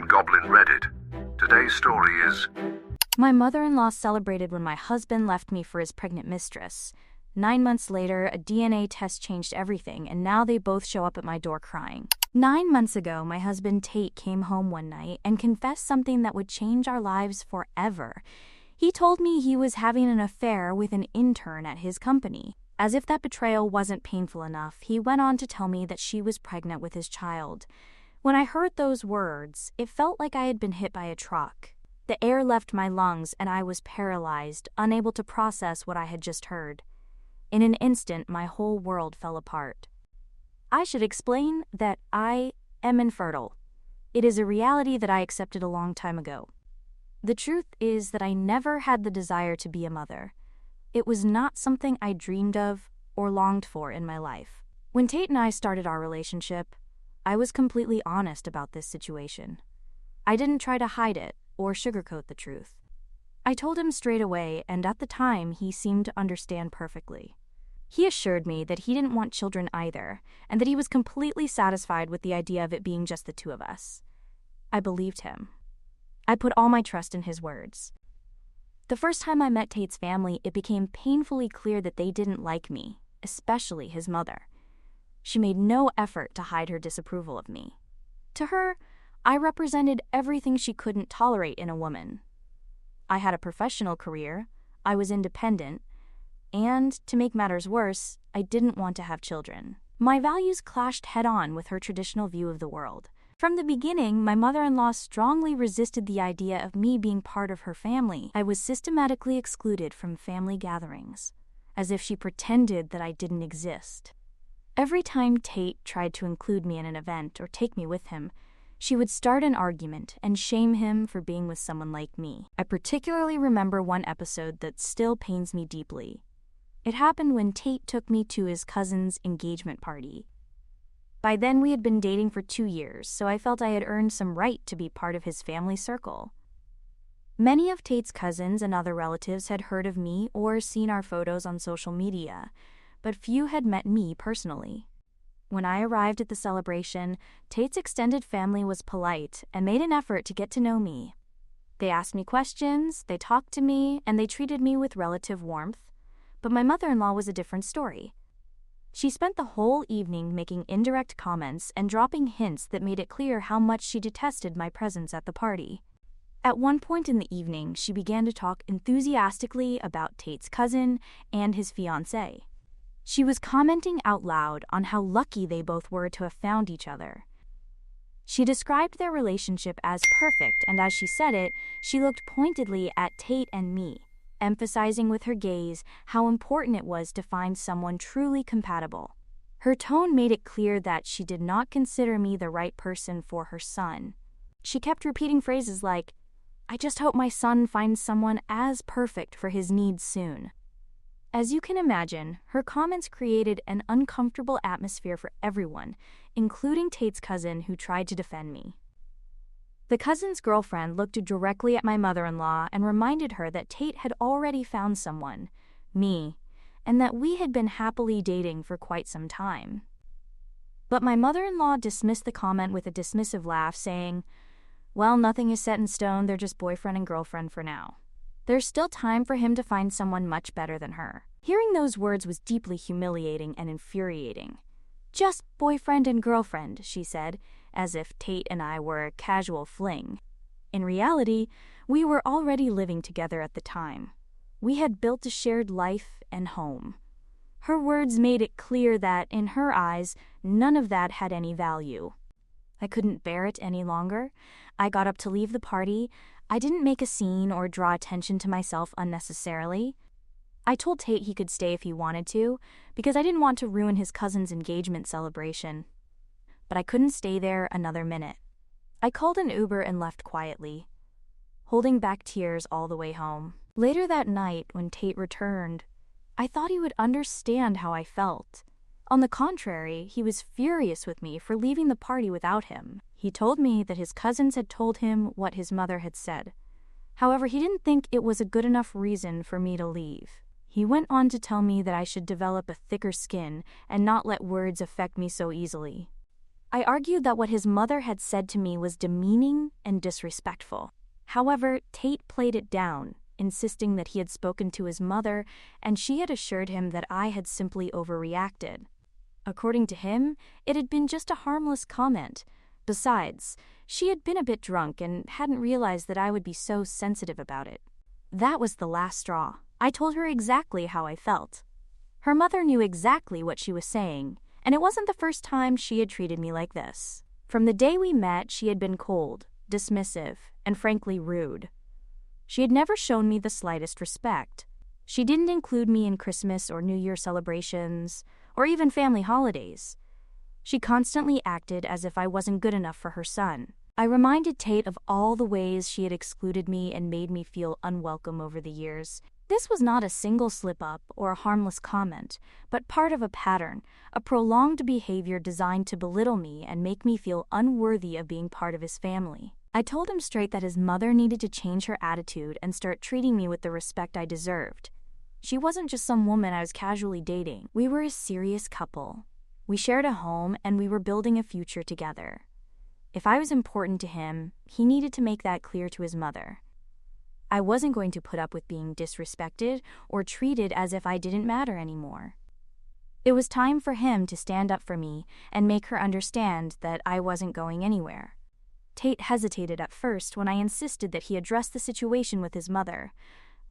on Goblin Reddit. Today's story is... My mother-in-law celebrated when my husband left me for his pregnant mistress. 9 months later, a DNA test changed everything, and now they both show up at my door crying. 9 months ago, my husband Tate came home one night and confessed something that would change our lives forever. He told me he was having an affair with an intern at his company. As if that betrayal wasn't painful enough, he went on to tell me that she was pregnant with his child. When I heard those words, it felt like I had been hit by a truck. The air left my lungs and I was paralyzed, unable to process what I had just heard. In an instant, my whole world fell apart. I should explain that I am infertile. It is a reality that I accepted a long time ago. The truth is that I never had the desire to be a mother. It was not something I dreamed of or longed for in my life. When Tate and I started our relationship, I was completely honest about this situation. I didn't try to hide it or sugarcoat the truth. I told him straight away, and at the time, he seemed to understand perfectly. He assured me that he didn't want children either, and that he was completely satisfied with the idea of it being just the two of us. I believed him. I put all my trust in his words. The first time I met Tate's family, it became painfully clear that they didn't like me, especially his mother. She made no effort to hide her disapproval of me. To her, I represented everything she couldn't tolerate in a woman. I had a professional career, I was independent, and, to make matters worse, I didn't want to have children. My values clashed head-on with her traditional view of the world. From the beginning, my mother-in-law strongly resisted the idea of me being part of her family. I was systematically excluded from family gatherings, as if she pretended that I didn't exist. Every time Tate tried to include me in an event or take me with him, she would start an argument and shame him for being with someone like me. I particularly remember one episode that still pains me deeply. It happened when Tate took me to his cousin's engagement party. By then, we had been dating for 2 years, so I felt I had earned some right to be part of his family circle. Many of Tate's cousins and other relatives had heard of me or seen our photos on social media, but few had met me personally. When I arrived at the celebration, Tate's extended family was polite and made an effort to get to know me. They asked me questions, they talked to me, and they treated me with relative warmth. But my mother-in-law was a different story. She spent the whole evening making indirect comments and dropping hints that made it clear how much she detested my presence at the party. At one point in the evening, she began to talk enthusiastically about Tate's cousin and his fiancée. She was commenting out loud on how lucky they both were to have found each other. She described their relationship as perfect, and as she said it, she looked pointedly at Tate and me, emphasizing with her gaze how important it was to find someone truly compatible. Her tone made it clear that she did not consider me the right person for her son. She kept repeating phrases like, "I just hope my son finds someone as perfect for his needs soon." As you can imagine, her comments created an uncomfortable atmosphere for everyone, including Tate's cousin who tried to defend me. The cousin's girlfriend looked directly at my mother-in-law and reminded her that Tate had already found someone, me, and that we had been happily dating for quite some time. But my mother-in-law dismissed the comment with a dismissive laugh, saying, "Well, nothing is set in stone, they're just boyfriend and girlfriend for now. There's still time for him to find someone much better than her." Hearing those words was deeply humiliating and infuriating. "Just boyfriend and girlfriend," she said, as if Tate and I were a casual fling. In reality, we were already living together at the time. We had built a shared life and home. Her words made it clear that, in her eyes, none of that had any value. I couldn't bear it any longer. I got up to leave the party. I didn't make a scene or draw attention to myself unnecessarily. I told Tate he could stay if he wanted to, because I didn't want to ruin his cousin's engagement celebration. But I couldn't stay there another minute. I called an Uber and left quietly, holding back tears all the way home. Later that night, when Tate returned, I thought he would understand how I felt. On the contrary, he was furious with me for leaving the party without him. He told me that his cousins had told him what his mother had said. However, he didn't think it was a good enough reason for me to leave. He went on to tell me that I should develop a thicker skin and not let words affect me so easily. I argued that what his mother had said to me was demeaning and disrespectful. However, Tate played it down, insisting that he had spoken to his mother and she had assured him that I had simply overreacted. According to him, it had been just a harmless comment. Besides, she had been a bit drunk and hadn't realized that I would be so sensitive about it. That was the last straw. I told her exactly how I felt. Her mother knew exactly what she was saying, and it wasn't the first time she had treated me like this. From the day we met, she had been cold, dismissive, and frankly rude. She had never shown me the slightest respect. She didn't include me in Christmas or New Year celebrations, or even family holidays. She constantly acted as if I wasn't good enough for her son. I reminded Tate of all the ways she had excluded me and made me feel unwelcome over the years. This was not a single slip-up or a harmless comment, but part of a pattern, a prolonged behavior designed to belittle me and make me feel unworthy of being part of his family. I told him straight that his mother needed to change her attitude and start treating me with the respect I deserved. She wasn't just some woman I was casually dating. We were a serious couple. We shared a home and we were building a future together. If I was important to him, he needed to make that clear to his mother. I wasn't going to put up with being disrespected or treated as if I didn't matter anymore. It was time for him to stand up for me and make her understand that I wasn't going anywhere. Tate hesitated at first when I insisted that he address the situation with his mother,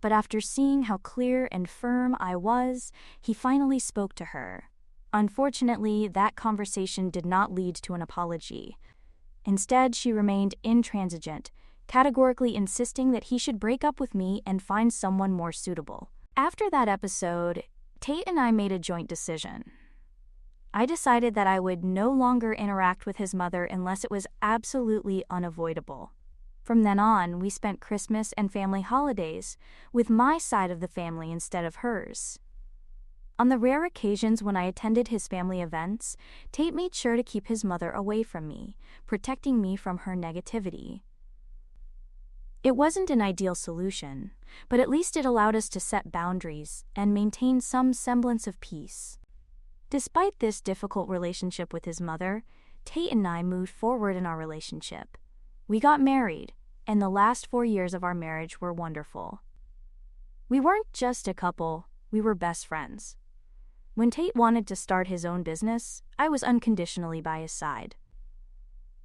but after seeing how clear and firm I was, he finally spoke to her. Unfortunately, that conversation did not lead to an apology. Instead, she remained intransigent, categorically insisting that he should break up with me and find someone more suitable. After that episode, Tate and I made a joint decision. I decided that I would no longer interact with his mother unless it was absolutely unavoidable. From then on, we spent Christmas and family holidays with my side of the family instead of hers. On the rare occasions when I attended his family events, Tate made sure to keep his mother away from me, protecting me from her negativity. It wasn't an ideal solution, but at least it allowed us to set boundaries and maintain some semblance of peace. Despite this difficult relationship with his mother, Tate and I moved forward in our relationship. We got married, and the last 4 years of our marriage were wonderful. We weren't just a couple, we were best friends. When Tate wanted to start his own business, I was unconditionally by his side.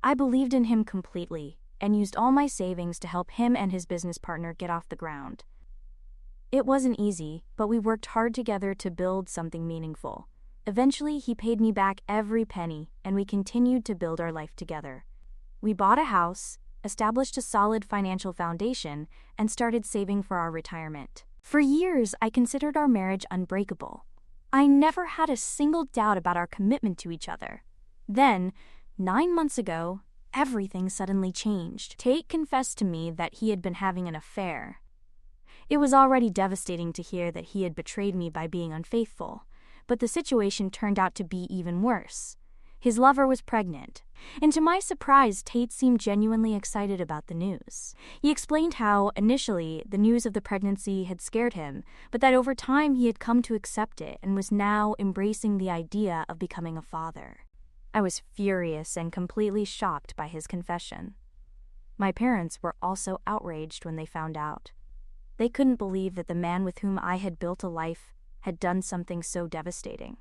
I believed in him completely and used all my savings to help him and his business partner get off the ground. It wasn't easy, but we worked hard together to build something meaningful. Eventually, he paid me back every penny, and we continued to build our life together. We bought a house, established a solid financial foundation, and started saving for our retirement. For years, I considered our marriage unbreakable. I never had a single doubt about our commitment to each other. Then, 9 months ago, everything suddenly changed. Tate confessed to me that he had been having an affair. It was already devastating to hear that he had betrayed me by being unfaithful, but the situation turned out to be even worse. His lover was pregnant, and to my surprise, Tate seemed genuinely excited about the news. He explained how, initially, the news of the pregnancy had scared him, but that over time he had come to accept it and was now embracing the idea of becoming a father. I was furious and completely shocked by his confession. My parents were also outraged when they found out. They couldn't believe that the man with whom I had built a life had done something so devastating.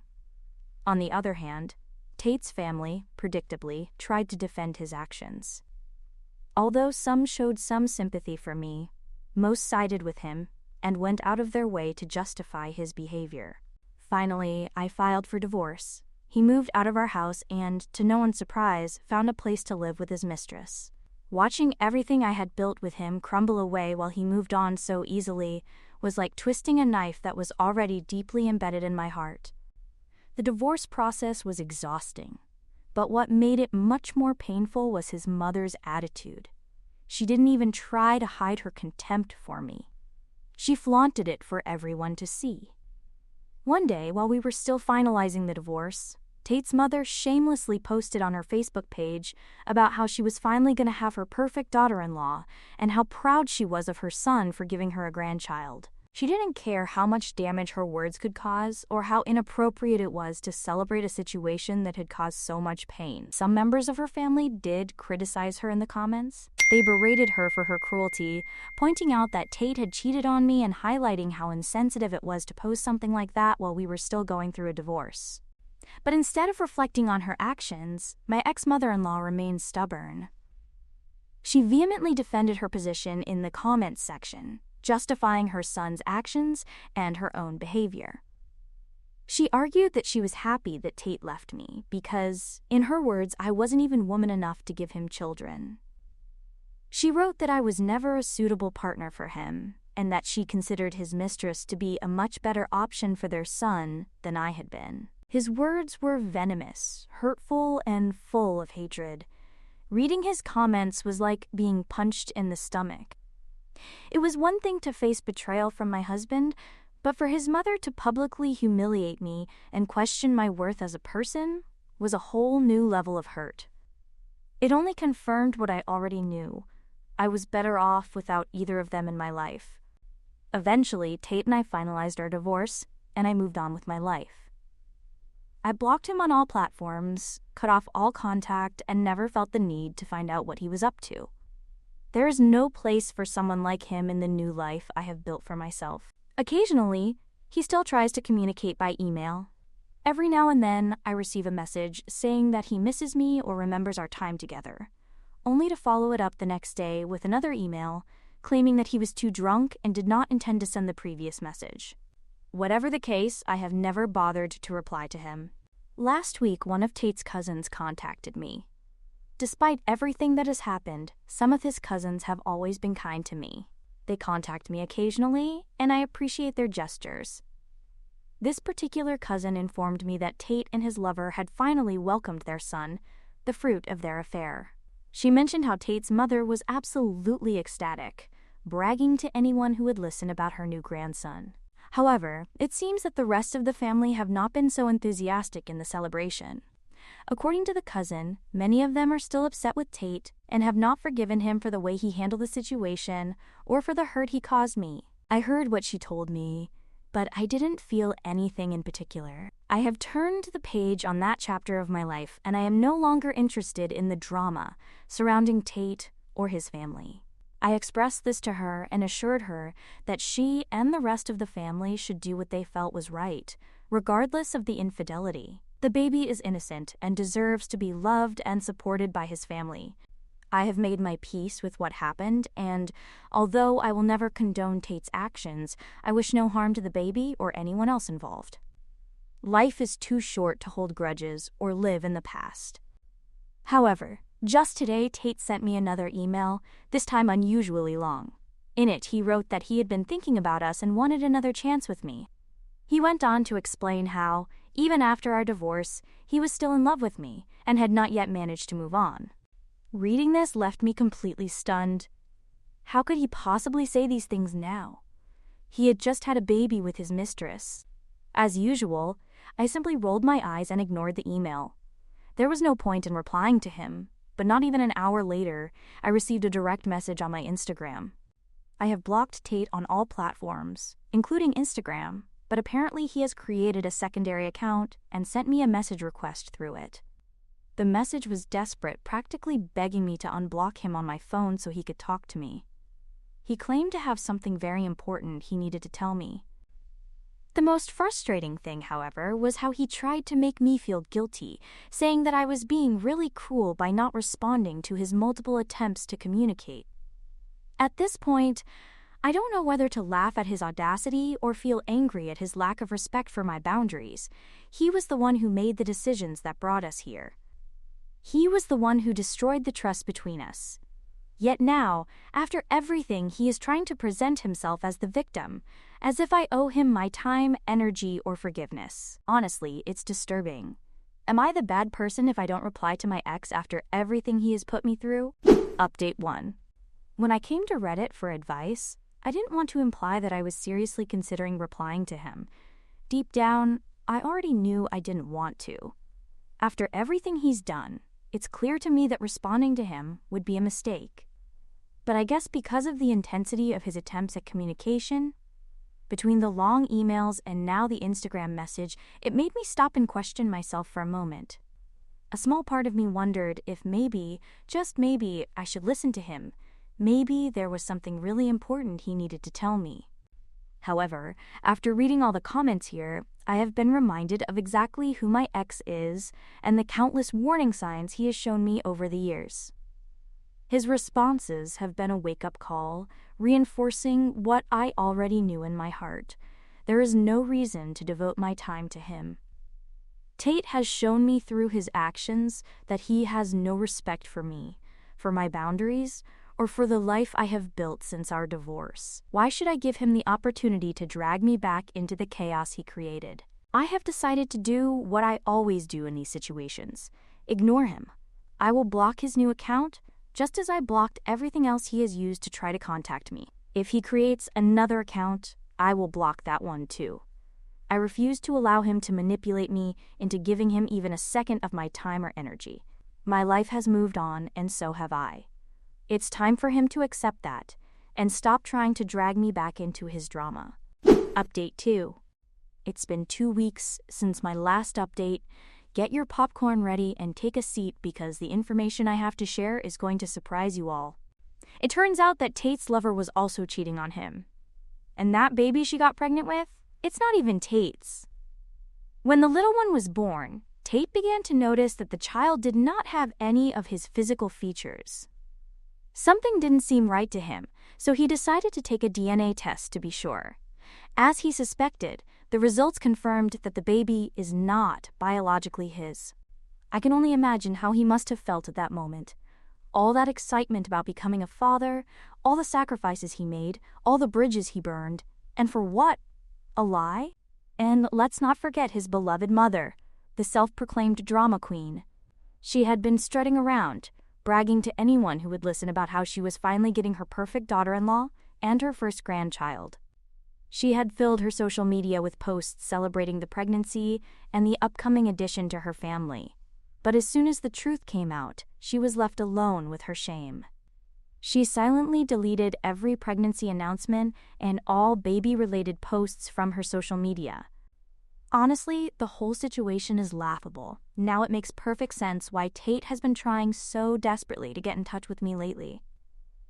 On the other hand, Tate's family, predictably, tried to defend his actions. Although some showed some sympathy for me, most sided with him and went out of their way to justify his behavior. Finally, I filed for divorce. He moved out of our house and, to no one's surprise, found a place to live with his mistress. Watching everything I had built with him crumble away while he moved on so easily was like twisting a knife that was already deeply embedded in my heart. The divorce process was exhausting, but what made it much more painful was his mother's attitude. She didn't even try to hide her contempt for me. She flaunted it for everyone to see. One day, while we were still finalizing the divorce, Tate's mother shamelessly posted on her Facebook page about how she was finally going to have her perfect daughter-in-law and how proud she was of her son for giving her a grandchild. She didn't care how much damage her words could cause or how inappropriate it was to celebrate a situation that had caused so much pain. Some members of her family did criticize her in the comments. They berated her for her cruelty, pointing out that Tate had cheated on me and highlighting how insensitive it was to post something like that while we were still going through a divorce. But instead of reflecting on her actions, my ex-mother-in-law remained stubborn. She vehemently defended her position in the comments section, justifying her son's actions and her own behavior. She argued that she was happy that Tate left me because, in her words, I wasn't even woman enough to give him children. She wrote that I was never a suitable partner for him and that she considered his mistress to be a much better option for their son than I had been. His words were venomous, hurtful, and full of hatred. Reading his comments was like being punched in the stomach. It was one thing to face betrayal from my husband, but for his mother to publicly humiliate me and question my worth as a person was a whole new level of hurt. It only confirmed what I already knew. I was better off without either of them in my life. Eventually, Tate and I finalized our divorce, and I moved on with my life. I blocked him on all platforms, cut off all contact, and never felt the need to find out what he was up to. There is no place for someone like him in the new life I have built for myself. Occasionally, he still tries to communicate by email. Every now and then, I receive a message saying that he misses me or remembers our time together, only to follow it up the next day with another email claiming that he was too drunk and did not intend to send the previous message. Whatever the case, I have never bothered to reply to him. Last week, one of Tate's cousins contacted me. Despite everything that has happened, some of his cousins have always been kind to me. They contact me occasionally, and I appreciate their gestures. This particular cousin informed me that Tate and his lover had finally welcomed their son, the fruit of their affair. She mentioned how Tate's mother was absolutely ecstatic, bragging to anyone who would listen about her new grandson. However, it seems that the rest of the family have not been so enthusiastic in the celebration. According to the cousin, many of them are still upset with Tate and have not forgiven him for the way he handled the situation or for the hurt he caused me. I heard what she told me, but I didn't feel anything in particular. I have turned the page on that chapter of my life, and I am no longer interested in the drama surrounding Tate or his family. I expressed this to her and assured her that she and the rest of the family should do what they felt was right, regardless of the infidelity. The baby is innocent and deserves to be loved and supported by his family. I have made my peace with what happened, and although I will never condone Tate's actions, I wish no harm to the baby or anyone else involved. Life is too short to hold grudges or live in the past. However, just today Tate sent me another email, this time unusually long. In it, he wrote that he had been thinking about us and wanted another chance with me. He went on to explain how, even after our divorce, he was still in love with me and had not yet managed to move on. Reading this left me completely stunned. How could he possibly say these things now? He had just had a baby with his mistress. As usual, I simply rolled my eyes and ignored the email. There was no point in replying to him, but not even an hour later, I received a direct message on my Instagram. I have blocked Tate on all platforms, including Instagram, but apparently he has created a secondary account and sent me a message request through it. The message was desperate, practically begging me to unblock him on my phone so he could talk to me. He claimed to have something very important he needed to tell me. The most frustrating thing, however, was how he tried to make me feel guilty, saying that I was being really cruel by not responding to his multiple attempts to communicate. At this point, I don't know whether to laugh at his audacity or feel angry at his lack of respect for my boundaries. He was the one who made the decisions that brought us here. He was the one who destroyed the trust between us. Yet now, after everything, he is trying to present himself as the victim, as if I owe him my time, energy, or forgiveness. Honestly, it's disturbing. Am I the bad person if I don't reply to my ex after everything he has put me through? Update 1. When I came to Reddit for advice, I didn't want to imply that I was seriously considering replying to him. Deep down, I already knew I didn't want to. After everything he's done, it's clear to me that responding to him would be a mistake. But I guess because of the intensity of his attempts at communication, Between the long emails and now the Instagram message, it made me stop and question myself for a moment. A small part of me wondered if maybe, just maybe, I should listen to him. Maybe there was something really important he needed to tell me. However, after reading all the comments here, I have been reminded of exactly who my ex is and the countless warning signs he has shown me over the years. His responses have been a wake-up call, reinforcing what I already knew in my heart. There is no reason to devote my time to him. Tate has shown me through his actions that he has no respect for me, for my boundaries, or for the life I have built since our divorce. Why should I give him the opportunity to drag me back into the chaos he created? I have decided to do what I always do in these situations: ignore him. I will block his new account, just as I blocked everything else he has used to try to contact me. If he creates another account, I will block that one too. I refuse to allow him to manipulate me into giving him even a second of my time or energy. My life has moved on, and so have I. It's time for him to accept that and stop trying to drag me back into his drama. Update 2. It's been 2 weeks since my last update. Get your popcorn ready and take a seat because the information I have to share is going to surprise you all. It turns out that Tate's lover was also cheating on him. And that baby she got pregnant with? It's not even Tate's. When the little one was born, Tate began to notice that the child did not have any of his physical features. Something didn't seem right to him, so he decided to take a DNA test to be sure. As he suspected, the results confirmed that the baby is not biologically his. I can only imagine how he must have felt at that moment. All that excitement about becoming a father, all the sacrifices he made, all the bridges he burned, and for what? A lie? And let's not forget his beloved mother, the self-proclaimed drama queen. She had been strutting around, bragging to anyone who would listen about how she was finally getting her perfect daughter-in-law and her first grandchild. She had filled her social media with posts celebrating the pregnancy and the upcoming addition to her family. But as soon as the truth came out, she was left alone with her shame. She silently deleted every pregnancy announcement and all baby-related posts from her social media. Honestly, the whole situation is laughable. Now it makes perfect sense why Tate has been trying so desperately to get in touch with me lately.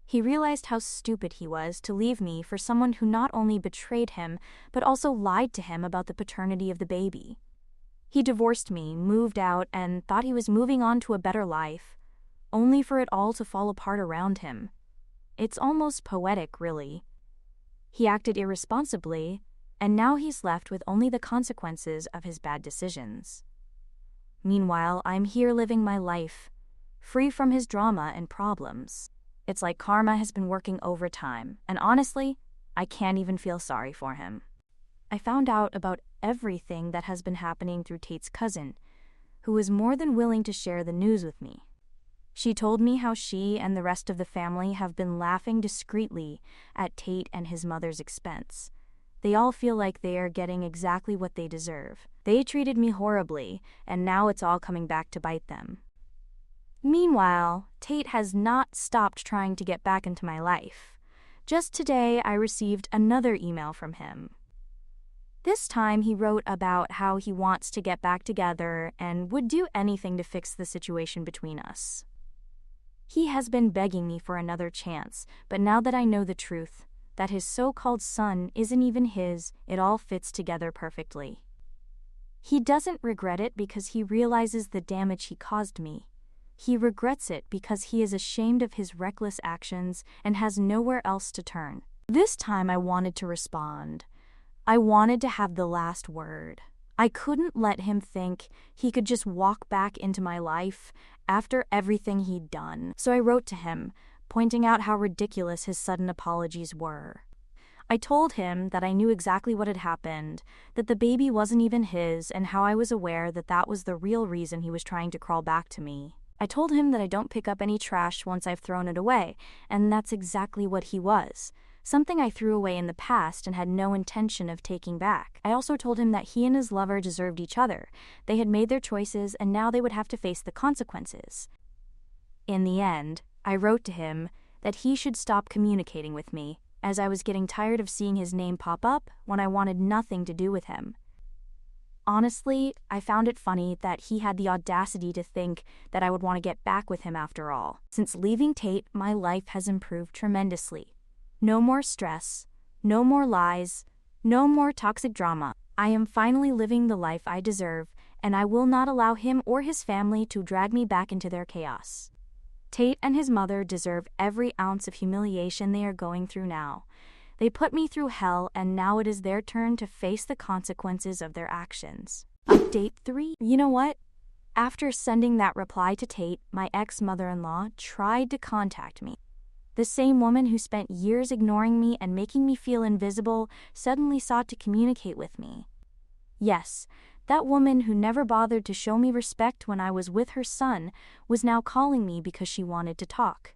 He realized how stupid he was to leave me for someone who not only betrayed him, but also lied to him about the paternity of the baby. He divorced me, moved out, and thought he was moving on to a better life, only for it all to fall apart around him. It's almost poetic, really. He acted irresponsibly, and now he's left with only the consequences of his bad decisions. Meanwhile, I'm here living my life, free from his drama and problems. It's like karma has been working overtime, and honestly, I can't even feel sorry for him. I found out about everything that has been happening through Tate's cousin, who was more than willing to share the news with me. She told me how she and the rest of the family have been laughing discreetly at Tate and his mother's expense. They all feel like they are getting exactly what they deserve. They treated me horribly, and now it's all coming back to bite them. Meanwhile, Tate has not stopped trying to get back into my life. Just today, I received another email from him. This time, he wrote about how he wants to get back together and would do anything to fix the situation between us. He has been begging me for another chance, but now that I know the truth, that his so-called son isn't even his, it all fits together perfectly. He doesn't regret it because he realizes the damage he caused me. He regrets it because he is ashamed of his reckless actions and has nowhere else to turn. This time I wanted to respond. I wanted to have the last word. I couldn't let him think he could just walk back into my life after everything he'd done. So I wrote to him, pointing out how ridiculous his sudden apologies were. I told him that I knew exactly what had happened, that the baby wasn't even his, and how I was aware that that was the real reason he was trying to crawl back to me. I told him that I don't pick up any trash once I've thrown it away, and that's exactly what he was. Something I threw away in the past and had no intention of taking back. I also told him that he and his lover deserved each other. They had made their choices, and now they would have to face the consequences. In the end, I wrote to him that he should stop communicating with me, as I was getting tired of seeing his name pop up when I wanted nothing to do with him. Honestly, I found it funny that he had the audacity to think that I would want to get back with him after all. Since leaving Tate, my life has improved tremendously. No more stress, no more lies, no more toxic drama. I am finally living the life I deserve, and I will not allow him or his family to drag me back into their chaos. Tate and his mother deserve every ounce of humiliation they are going through now. They put me through hell, and now it is their turn to face the consequences of their actions. Update 3. You know what? After sending that reply to Tate, my ex-mother-in-law tried to contact me. The same woman who spent years ignoring me and making me feel invisible suddenly sought to communicate with me. Yes, that woman who never bothered to show me respect when I was with her son was now calling me because she wanted to talk.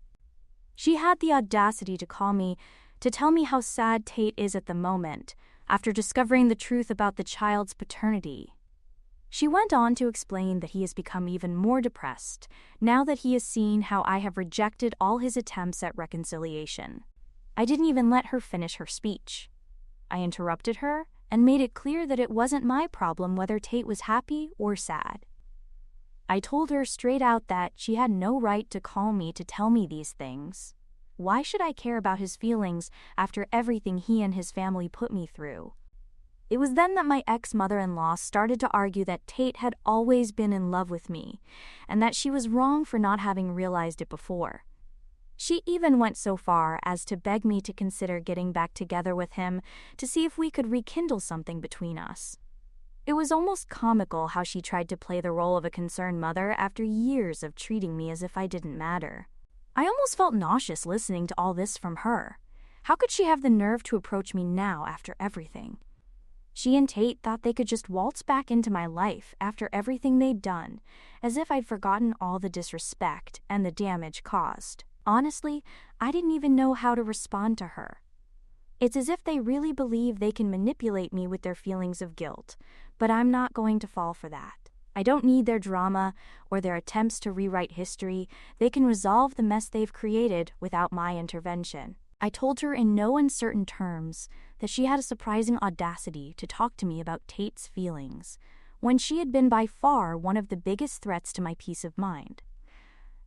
She had the audacity to call me to tell me how sad Tate is at the moment, after discovering the truth about the child's paternity. She went on to explain that he has become even more depressed now that he has seen how I have rejected all his attempts at reconciliation. I didn't even let her finish her speech. I interrupted her and made it clear that it wasn't my problem whether Tate was happy or sad. I told her straight out that she had no right to call me to tell me these things. Why should I care about his feelings after everything he and his family put me through? It was then that my ex-mother-in-law started to argue that Tate had always been in love with me, and that she was wrong for not having realized it before. She even went so far as to beg me to consider getting back together with him to see if we could rekindle something between us. It was almost comical how she tried to play the role of a concerned mother after years of treating me as if I didn't matter. I almost felt nauseous listening to all this from her. How could she have the nerve to approach me now after everything? She and Tate thought they could just waltz back into my life after everything they'd done, as if I'd forgotten all the disrespect and the damage caused. Honestly, I didn't even know how to respond to her. It's as if they really believe they can manipulate me with their feelings of guilt, but I'm not going to fall for that. I don't need their drama or their attempts to rewrite history. They can resolve the mess they've created without my intervention. I told her in no uncertain terms that she had a surprising audacity to talk to me about Tate's feelings, when she had been by far one of the biggest threats to my peace of mind.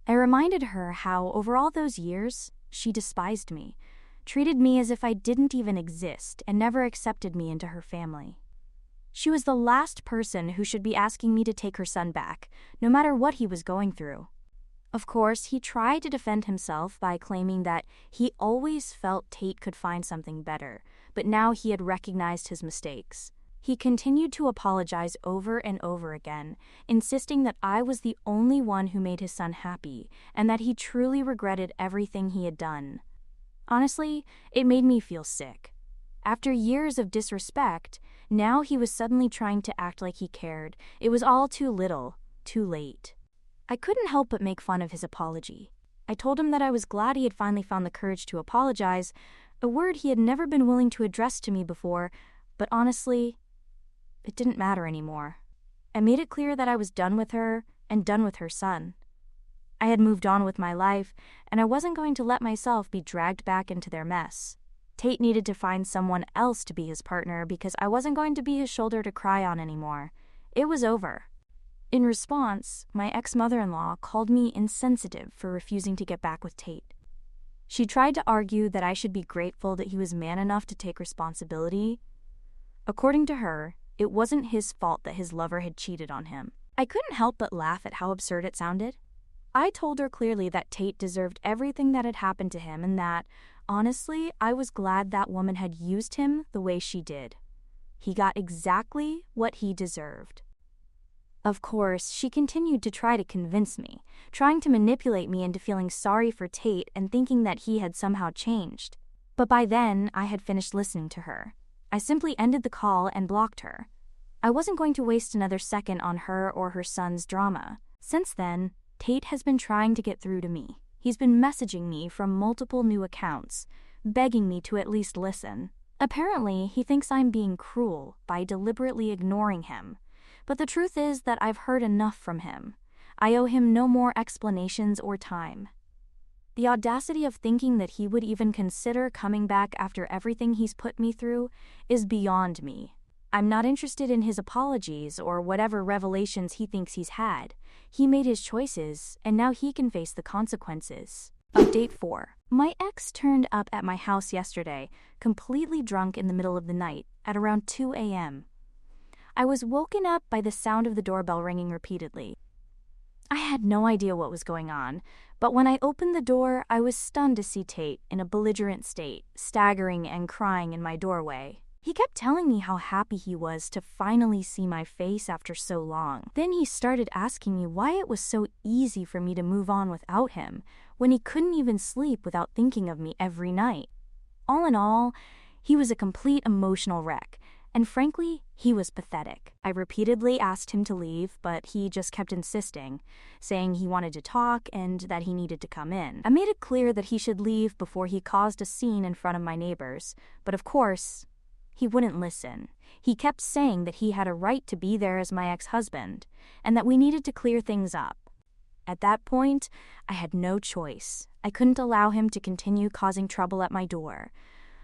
I reminded her how, over all those years, she despised me, treated me as if I didn't even exist, and never accepted me into her family. She was the last person who should be asking me to take her son back, no matter what he was going through. Of course, he tried to defend himself by claiming that he always felt Tate could find something better, but now he had recognized his mistakes. He continued to apologize over and over again, insisting that I was the only one who made his son happy, and that he truly regretted everything he had done. Honestly, it made me feel sick. After years of disrespect, now he was suddenly trying to act like he cared. It was all too little, too late. I couldn't help but make fun of his apology. I told him that I was glad he had finally found the courage to apologize, a word he had never been willing to address to me before, but honestly, it didn't matter anymore. I made it clear that I was done with her and done with her son. I had moved on with my life, and I wasn't going to let myself be dragged back into their mess. Tate needed to find someone else to be his partner because I wasn't going to be his shoulder to cry on anymore. It was over. In response, my ex-mother-in-law called me insensitive for refusing to get back with Tate. She tried to argue that I should be grateful that he was man enough to take responsibility. According to her, it wasn't his fault that his lover had cheated on him. I couldn't help but laugh at how absurd it sounded. I told her clearly that Tate deserved everything that had happened to him and that, honestly, I was glad that woman had used him the way she did. He got exactly what he deserved. Of course, she continued to try to convince me, trying to manipulate me into feeling sorry for Tate and thinking that he had somehow changed. But by then, I had finished listening to her. I simply ended the call and blocked her. I wasn't going to waste another second on her or her son's drama. Since then, Tate has been trying to get through to me. He's been messaging me from multiple new accounts, begging me to at least listen. Apparently, he thinks I'm being cruel by deliberately ignoring him. But the truth is that I've heard enough from him. I owe him no more explanations or time. The audacity of thinking that he would even consider coming back after everything he's put me through is beyond me. I'm not interested in his apologies or whatever revelations he thinks he's had. He made his choices, and now he can face the consequences. Update 4. My ex turned up at my house yesterday, completely drunk in the middle of the night, at around 2 a.m. I was woken up by the sound of the doorbell ringing repeatedly. I had no idea what was going on, but when I opened the door, I was stunned to see Tate in a belligerent state, staggering and crying in my doorway. He kept telling me how happy he was to finally see my face after so long. Then he started asking me why it was so easy for me to move on without him, when he couldn't even sleep without thinking of me every night. All in all, he was a complete emotional wreck, and frankly, he was pathetic. I repeatedly asked him to leave, but he just kept insisting, saying he wanted to talk and that he needed to come in. I made it clear that he should leave before he caused a scene in front of my neighbors, but of course, he wouldn't listen. He kept saying that he had a right to be there as my ex-husband, and that we needed to clear things up. At that point, I had no choice. I couldn't allow him to continue causing trouble at my door.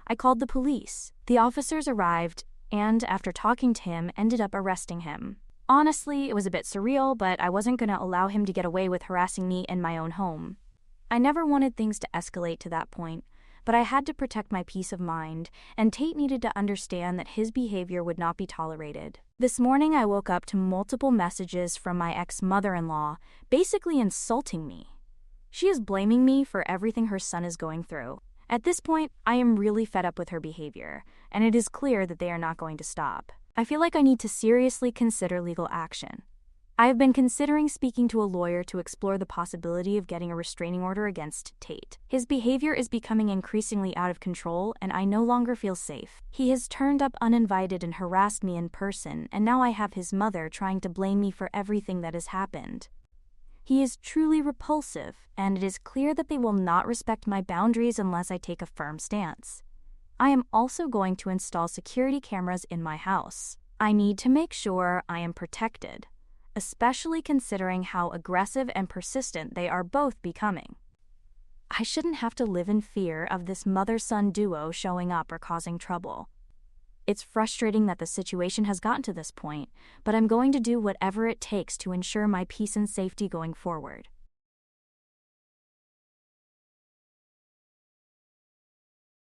I called the police. The officers arrived, and after talking to him, ended up arresting him. Honestly, it was a bit surreal, but I wasn't going to allow him to get away with harassing me in my own home. I never wanted things to escalate to that point, but I had to protect my peace of mind, and Tate needed to understand that his behavior would not be tolerated. This morning, I woke up to multiple messages from my ex-mother-in-law, basically insulting me. She is blaming me for everything her son is going through. At this point, I am really fed up with her behavior, and it is clear that they are not going to stop. I feel like I need to seriously consider legal action. I have been considering speaking to a lawyer to explore the possibility of getting a restraining order against Tate. His behavior is becoming increasingly out of control, and I no longer feel safe. He has turned up uninvited and harassed me in person, and now I have his mother trying to blame me for everything that has happened. He is truly repulsive, and it is clear that they will not respect my boundaries unless I take a firm stance. I am also going to install security cameras in my house. I need to make sure I am protected, especially considering how aggressive and persistent they are both becoming. I shouldn't have to live in fear of this mother-son duo showing up or causing trouble. It's frustrating that the situation has gotten to this point, but I'm going to do whatever it takes to ensure my peace and safety going forward.